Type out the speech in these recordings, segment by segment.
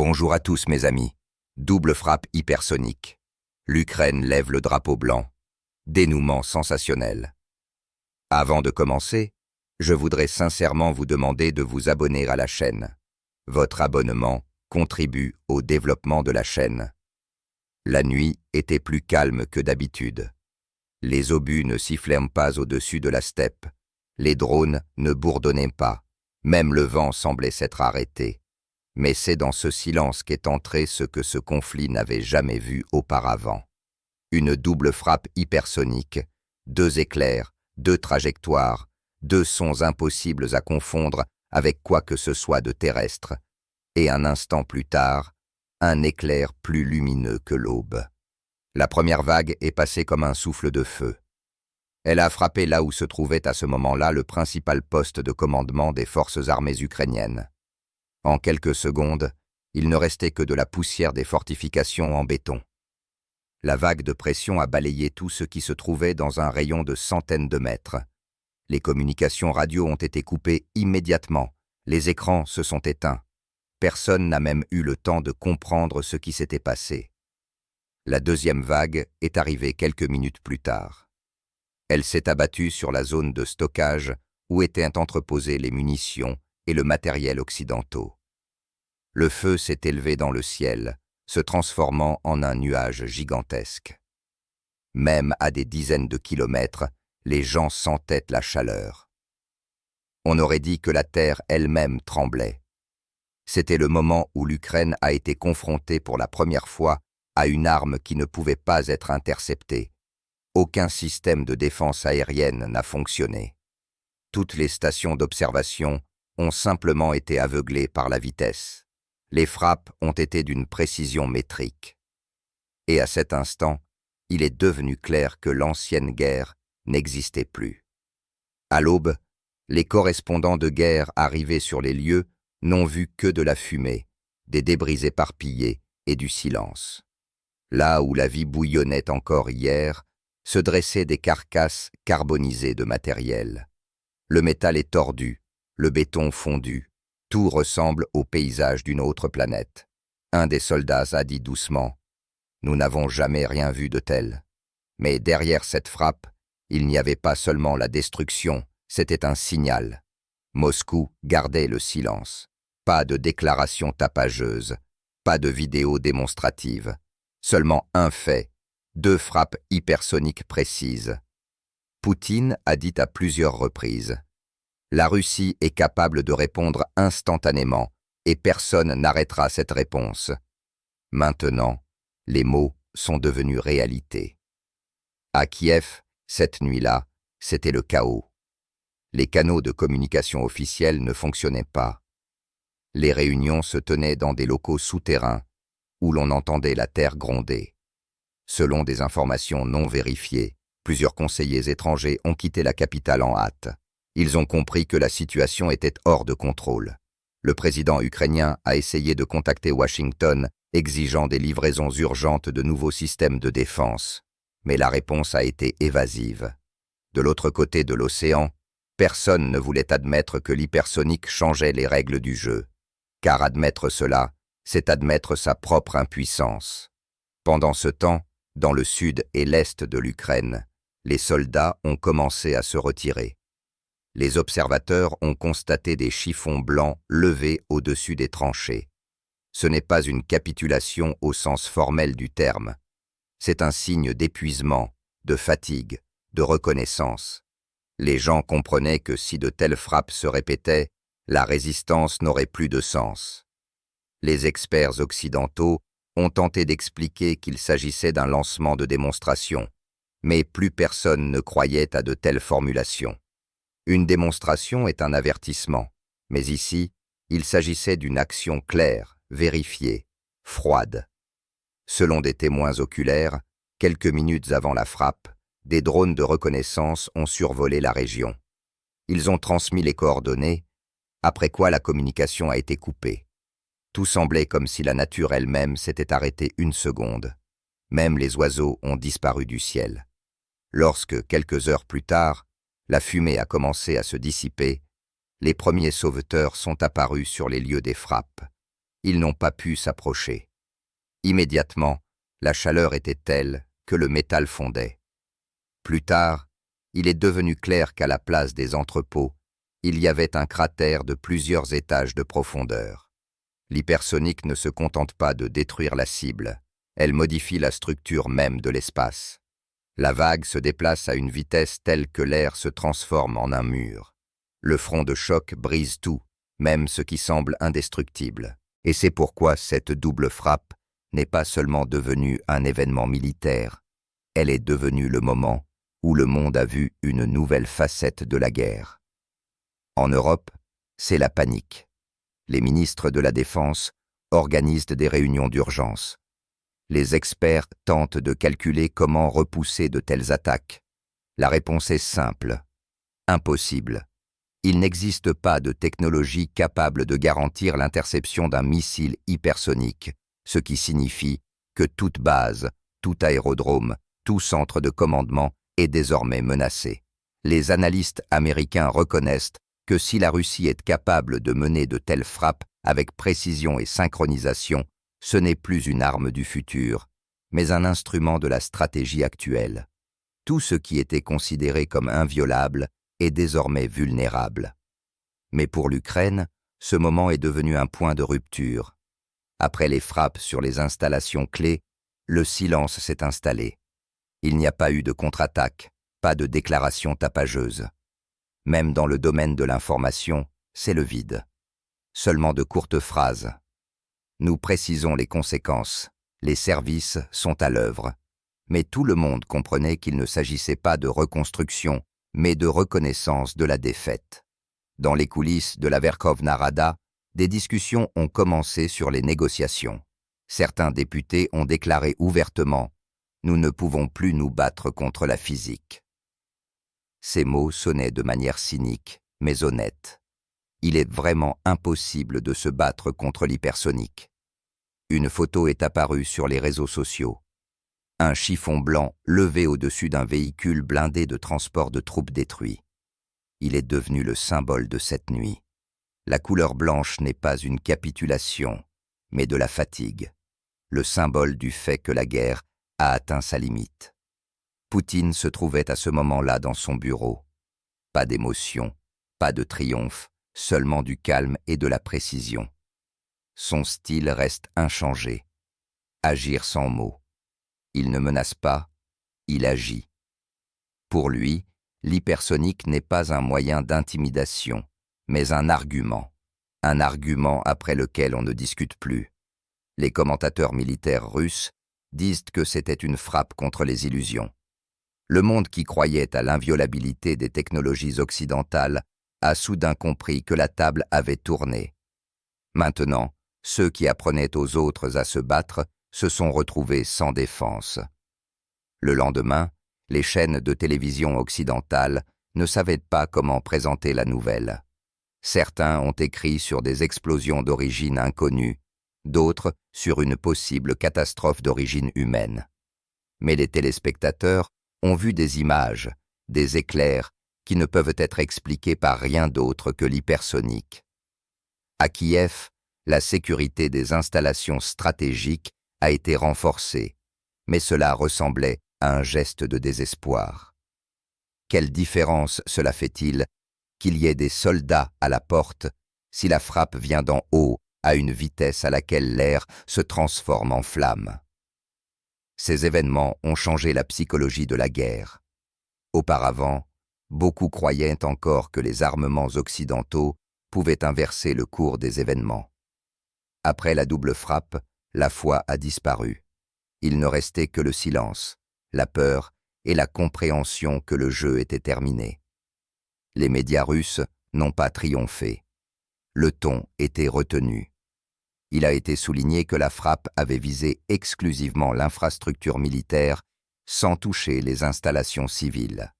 Bonjour à tous mes amis. Double frappe hypersonique. L'Ukraine lève le drapeau blanc. Dénouement sensationnel. Avant de commencer, je voudrais sincèrement vous demander de vous abonner à la chaîne. Votre abonnement contribue au développement de la chaîne. La nuit était plus calme que d'habitude. Les obus ne sifflaient pas au-dessus de la steppe. Les drones ne bourdonnaient pas. Même le vent semblait s'être arrêté. Mais c'est dans ce silence qu'est entré ce que ce conflit n'avait jamais vu auparavant. Une double frappe hypersonique, 2 éclairs, 2 trajectoires, 2 sons impossibles à confondre avec quoi que ce soit de terrestre, et un instant plus tard, un éclair plus lumineux que l'aube. La première vague est passée comme un souffle de feu. Elle a frappé là où se trouvait à ce moment-là le principal poste de commandement des forces armées ukrainiennes. En quelques secondes, il ne restait que de la poussière des fortifications en béton. La vague de pression a balayé tout ce qui se trouvait dans un rayon de centaines de mètres. Les communications radio ont été coupées immédiatement. Les écrans se sont éteints. Personne n'a même eu le temps de comprendre ce qui s'était passé. La deuxième vague est arrivée quelques minutes plus tard. Elle s'est abattue sur la zone de stockage où étaient entreposées les munitions et le matériel occidentaux. Le feu s'est élevé dans le ciel, se transformant en un nuage gigantesque. Même à des dizaines de kilomètres, les gens sentaient la chaleur. On aurait dit que la terre elle-même tremblait. C'était le moment où l'Ukraine a été confrontée pour la première fois à une arme qui ne pouvait pas être interceptée. Aucun système de défense aérienne n'a fonctionné. Toutes les stations d'observation ont simplement été aveuglées par la vitesse. Les frappes ont été d'une précision métrique. Et à cet instant, il est devenu clair que l'ancienne guerre n'existait plus. À l'aube, les correspondants de guerre arrivés sur les lieux n'ont vu que de la fumée, des débris éparpillés et du silence. Là où la vie bouillonnait encore hier, se dressaient des carcasses carbonisées de matériel. Le métal est tordu, le béton fondu. Tout ressemble au paysage d'une autre planète. Un des soldats a dit doucement « Nous n'avons jamais rien vu de tel ». Mais derrière cette frappe, il n'y avait pas seulement la destruction, c'était un signal. Moscou gardait le silence. Pas de déclaration tapageuse, pas de vidéo démonstrative. Seulement un fait, 2 frappes hypersoniques précises. Poutine a dit à plusieurs reprises « La Russie est capable de répondre instantanément et personne n'arrêtera cette réponse. » Maintenant, les mots sont devenus réalité. À Kiev, cette nuit-là, c'était le chaos. Les canaux de communication officiels ne fonctionnaient pas. Les réunions se tenaient dans des locaux souterrains où l'on entendait la terre gronder. Selon des informations non vérifiées, plusieurs conseillers étrangers ont quitté la capitale en hâte. Ils ont compris que la situation était hors de contrôle. Le président ukrainien a essayé de contacter Washington, exigeant des livraisons urgentes de nouveaux systèmes de défense. Mais la réponse a été évasive. De l'autre côté de l'océan, personne ne voulait admettre que l'hypersonique changeait les règles du jeu. Car admettre cela, c'est admettre sa propre impuissance. Pendant ce temps, dans le sud et l'est de l'Ukraine, les soldats ont commencé à se retirer. Les observateurs ont constaté des chiffons blancs levés au-dessus des tranchées. Ce n'est pas une capitulation au sens formel du terme. C'est un signe d'épuisement, de fatigue, de reconnaissance. Les gens comprenaient que si de telles frappes se répétaient, la résistance n'aurait plus de sens. Les experts occidentaux ont tenté d'expliquer qu'il s'agissait d'un lancement de démonstration, mais plus personne ne croyait à de telles formulations. Une démonstration est un avertissement, mais ici, il s'agissait d'une action claire, vérifiée, froide. Selon des témoins oculaires, quelques minutes avant la frappe, des drones de reconnaissance ont survolé la région. Ils ont transmis les coordonnées, après quoi la communication a été coupée. Tout semblait comme si la nature elle-même s'était arrêtée une seconde. Même les oiseaux ont disparu du ciel. Lorsque, quelques heures plus tard, la fumée a commencé à se dissiper, les premiers sauveteurs sont apparus sur les lieux des frappes. Ils n'ont pas pu s'approcher. Immédiatement, la chaleur était telle que le métal fondait. Plus tard, il est devenu clair qu'à la place des entrepôts, il y avait un cratère de plusieurs étages de profondeur. L'hypersonique ne se contente pas de détruire la cible, elle modifie la structure même de l'espace. La vague se déplace à une vitesse telle que l'air se transforme en un mur. Le front de choc brise tout, même ce qui semble indestructible. Et c'est pourquoi cette double frappe n'est pas seulement devenue un événement militaire, elle est devenue le moment où le monde a vu une nouvelle facette de la guerre. En Europe, c'est la panique. Les ministres de la Défense organisent des réunions d'urgence. Les experts tentent de calculer comment repousser de telles attaques. La réponse est simple. Impossible. Il n'existe pas de technologie capable de garantir l'interception d'un missile hypersonique, ce qui signifie que toute base, tout aérodrome, tout centre de commandement est désormais menacé. Les analystes américains reconnaissent que si la Russie est capable de mener de telles frappes avec précision et synchronisation, ce n'est plus une arme du futur, mais un instrument de la stratégie actuelle. Tout ce qui était considéré comme inviolable est désormais vulnérable. Mais pour l'Ukraine, ce moment est devenu un point de rupture. Après les frappes sur les installations clés, le silence s'est installé. Il n'y a pas eu de contre-attaque, pas de déclaration tapageuse. Même dans le domaine de l'information, c'est le vide. Seulement de courtes phrases. Nous précisons les conséquences. Les services sont à l'œuvre. Mais tout le monde comprenait qu'il ne s'agissait pas de reconstruction, mais de reconnaissance de la défaite. Dans les coulisses de la Verkhovna Rada, des discussions ont commencé sur les négociations. Certains députés ont déclaré ouvertement « Nous ne pouvons plus nous battre contre la physique ». Ces mots sonnaient de manière cynique, mais honnête. Il est vraiment impossible de se battre contre l'hypersonique. Une photo est apparue sur les réseaux sociaux. Un chiffon blanc levé au-dessus d'un véhicule blindé de transport de troupes détruit. Il est devenu le symbole de cette nuit. La couleur blanche n'est pas une capitulation, mais de la fatigue, le symbole du fait que la guerre a atteint sa limite. Poutine se trouvait à ce moment-là dans son bureau. Pas d'émotion, pas de triomphe, seulement du calme et de la précision. Son style reste inchangé. Agir sans mots. Il ne menace pas, il agit. Pour lui, l'hypersonique n'est pas un moyen d'intimidation, mais un argument après lequel on ne discute plus. Les commentateurs militaires russes disent que c'était une frappe contre les illusions. Le monde qui croyait à l'inviolabilité des technologies occidentales a soudain compris que la table avait tourné. Maintenant, ceux qui apprenaient aux autres à se battre se sont retrouvés sans défense. Le lendemain, les chaînes de télévision occidentales ne savaient pas comment présenter la nouvelle. Certains ont écrit sur des explosions d'origine inconnue, d'autres sur une possible catastrophe d'origine humaine. Mais les téléspectateurs ont vu des images, des éclairs qui ne peuvent être expliqués par rien d'autre que l'hypersonique. À Kiev, la sécurité des installations stratégiques a été renforcée, mais cela ressemblait à un geste de désespoir. Quelle différence cela fait-il qu'il y ait des soldats à la porte si la frappe vient d'en haut à une vitesse à laquelle l'air se transforme en flamme? Ces événements ont changé la psychologie de la guerre. Auparavant, beaucoup croyaient encore que les armements occidentaux pouvaient inverser le cours des événements. Après la double frappe, la foi a disparu. Il ne restait que le silence, la peur et la compréhension que le jeu était terminé. Les médias russes n'ont pas triomphé. Le ton était retenu. Il a été souligné que la frappe avait visé exclusivement l'infrastructure militaire sans toucher les installations civiles.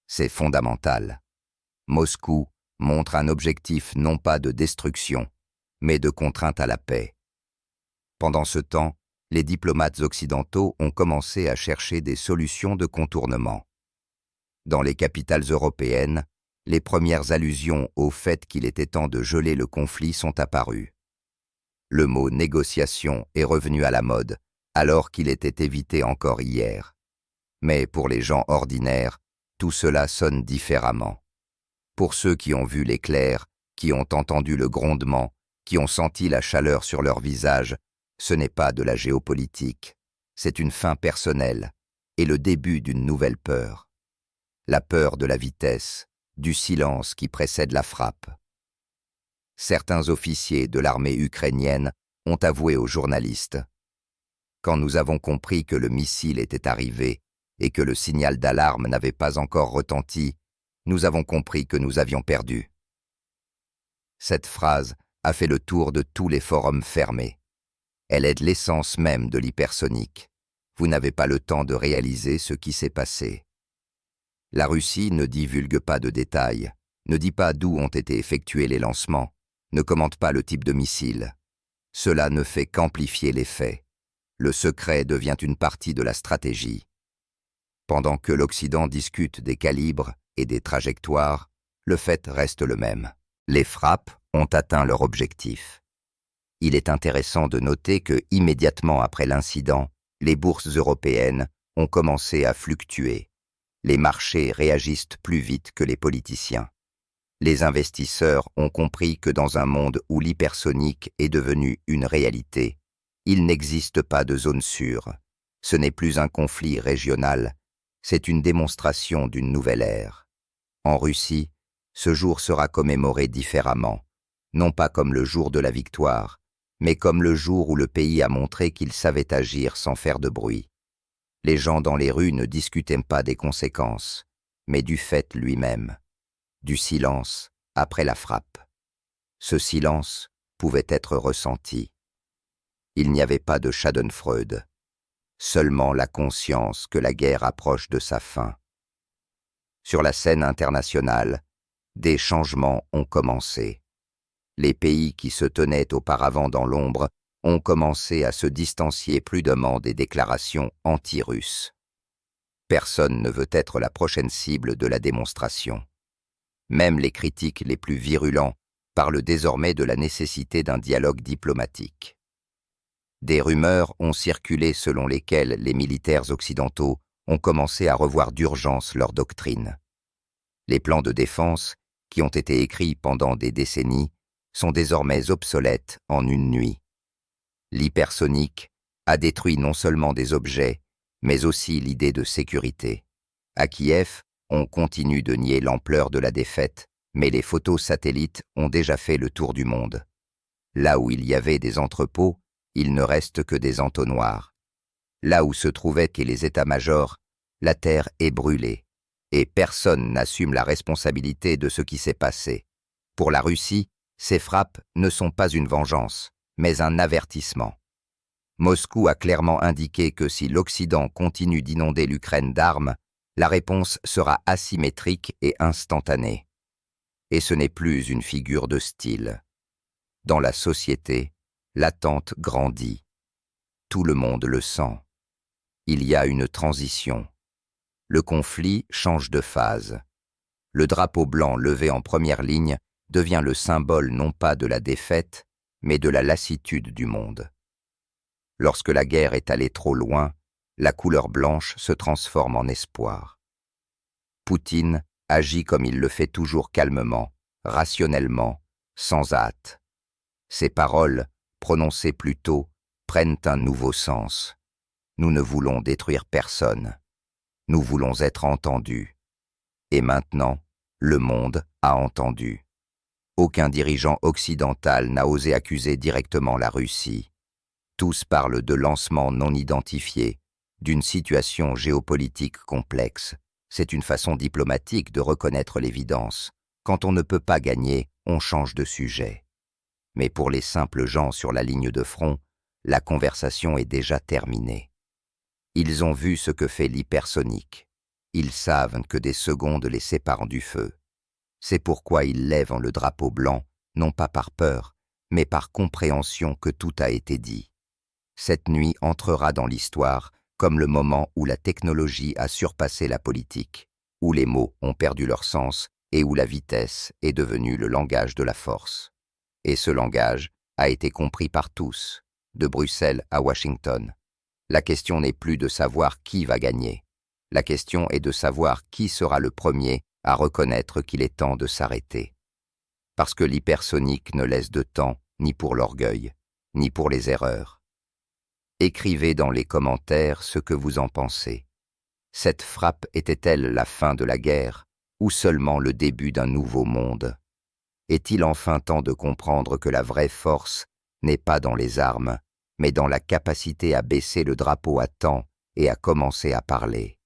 C'est fondamental. Moscou montre un objectif non pas de destruction, mais de contrainte à la paix. Pendant ce temps, les diplomates occidentaux ont commencé à chercher des solutions de contournement. Dans les capitales européennes, les premières allusions au fait qu'il était temps de geler le conflit sont apparues. Le mot négociation est revenu à la mode, alors qu'il était évité encore hier. Mais pour les gens ordinaires, tout cela sonne différemment. Pour ceux qui ont vu l'éclair, qui ont entendu le grondement, qui ont senti la chaleur sur leur visage, ce n'est pas de la géopolitique, c'est une fin personnelle et le début d'une nouvelle peur. La peur de la vitesse, du silence qui précède la frappe. Certains officiers de l'armée ukrainienne ont avoué aux journalistes: quand nous avons compris que le missile était arrivé et que le signal d'alarme n'avait pas encore retenti, nous avons compris que nous avions perdu. Cette phrase a fait le tour de tous les forums fermés. Elle est l'essence même de l'hypersonique. Vous n'avez pas le temps de réaliser ce qui s'est passé. La Russie ne divulgue pas de détails, ne dit pas d'où ont été effectués les lancements, ne commente pas le type de missile. Cela ne fait qu'amplifier les faits. Le secret devient une partie de la stratégie. Pendant que l'Occident discute des calibres et des trajectoires, le fait reste le même. Les frappes ont atteint leur objectif. Il est intéressant de noter que, immédiatement après l'incident, les bourses européennes ont commencé à fluctuer. Les marchés réagissent plus vite que les politiciens. Les investisseurs ont compris que dans un monde où l'hypersonique est devenu une réalité, il n'existe pas de zone sûre. Ce n'est plus un conflit régional, c'est une démonstration d'une nouvelle ère. En Russie, ce jour sera commémoré différemment, non pas comme le jour de la victoire, mais comme le jour où le pays a montré qu'il savait agir sans faire de bruit. Les gens dans les rues ne discutaient pas des conséquences, mais du fait lui-même, du silence après la frappe. Ce silence pouvait être ressenti. Il n'y avait pas de schadenfreude, seulement la conscience que la guerre approche de sa fin. Sur la scène internationale, des changements ont commencé. Les pays qui se tenaient auparavant dans l'ombre ont commencé à se distancier prudemment des déclarations anti-russes. Personne ne veut être la prochaine cible de la démonstration. Même les critiques les plus virulents parlent désormais de la nécessité d'un dialogue diplomatique. Des rumeurs ont circulé selon lesquelles les militaires occidentaux ont commencé à revoir d'urgence leur doctrine. Les plans de défense, qui ont été écrits pendant des décennies, sont désormais obsolètes en une nuit. L'hypersonique a détruit non seulement des objets, mais aussi l'idée de sécurité. À Kiev, on continue de nier l'ampleur de la défaite, mais les photos satellites ont déjà fait le tour du monde. Là où il y avait des entrepôts, il ne reste que des entonnoirs. Là où se trouvaient les états-majors, la terre est brûlée, et personne n'assume la responsabilité de ce qui s'est passé. Pour la Russie, ces frappes ne sont pas une vengeance, mais un avertissement. Moscou a clairement indiqué que si l'Occident continue d'inonder l'Ukraine d'armes, la réponse sera asymétrique et instantanée. Et ce n'est plus une figure de style. Dans la société, l'attente grandit. Tout le monde le sent. Il y a une transition. Le conflit change de phase. Le drapeau blanc levé en première ligne devient le symbole non pas de la défaite, mais de la lassitude du monde. Lorsque la guerre est allée trop loin, la couleur blanche se transforme en espoir. Poutine agit comme il le fait toujours calmement, rationnellement, sans hâte. Ses paroles, prononcées plus tôt, prennent un nouveau sens. Nous ne voulons détruire personne. Nous voulons être entendus. Et maintenant, le monde a entendu. Aucun dirigeant occidental n'a osé accuser directement la Russie. Tous parlent de lancements non identifiés, d'une situation géopolitique complexe. C'est une façon diplomatique de reconnaître l'évidence. Quand on ne peut pas gagner, on change de sujet. Mais pour les simples gens sur la ligne de front, la conversation est déjà terminée. Ils ont vu ce que fait l'hypersonique. Ils savent que des secondes les séparent du feu. C'est pourquoi ils lèvent le drapeau blanc, non pas par peur, mais par compréhension que tout a été dit. Cette nuit entrera dans l'histoire comme le moment où la technologie a surpassé la politique, où les mots ont perdu leur sens et où la vitesse est devenue le langage de la force. Et ce langage, a été compris par tous, de Bruxelles à Washington. La question n'est plus de savoir qui va gagner. La question est de savoir qui sera le premier à reconnaître qu'il est temps de s'arrêter. Parce que l'hypersonique ne laisse de temps ni pour l'orgueil, ni pour les erreurs. Écrivez dans les commentaires ce que vous en pensez. Cette frappe était-elle la fin de la guerre ou seulement le début d'un nouveau monde? Est-il enfin temps de comprendre que la vraie force n'est pas dans les armes, mais dans la capacité à baisser le drapeau à temps et à commencer à parler?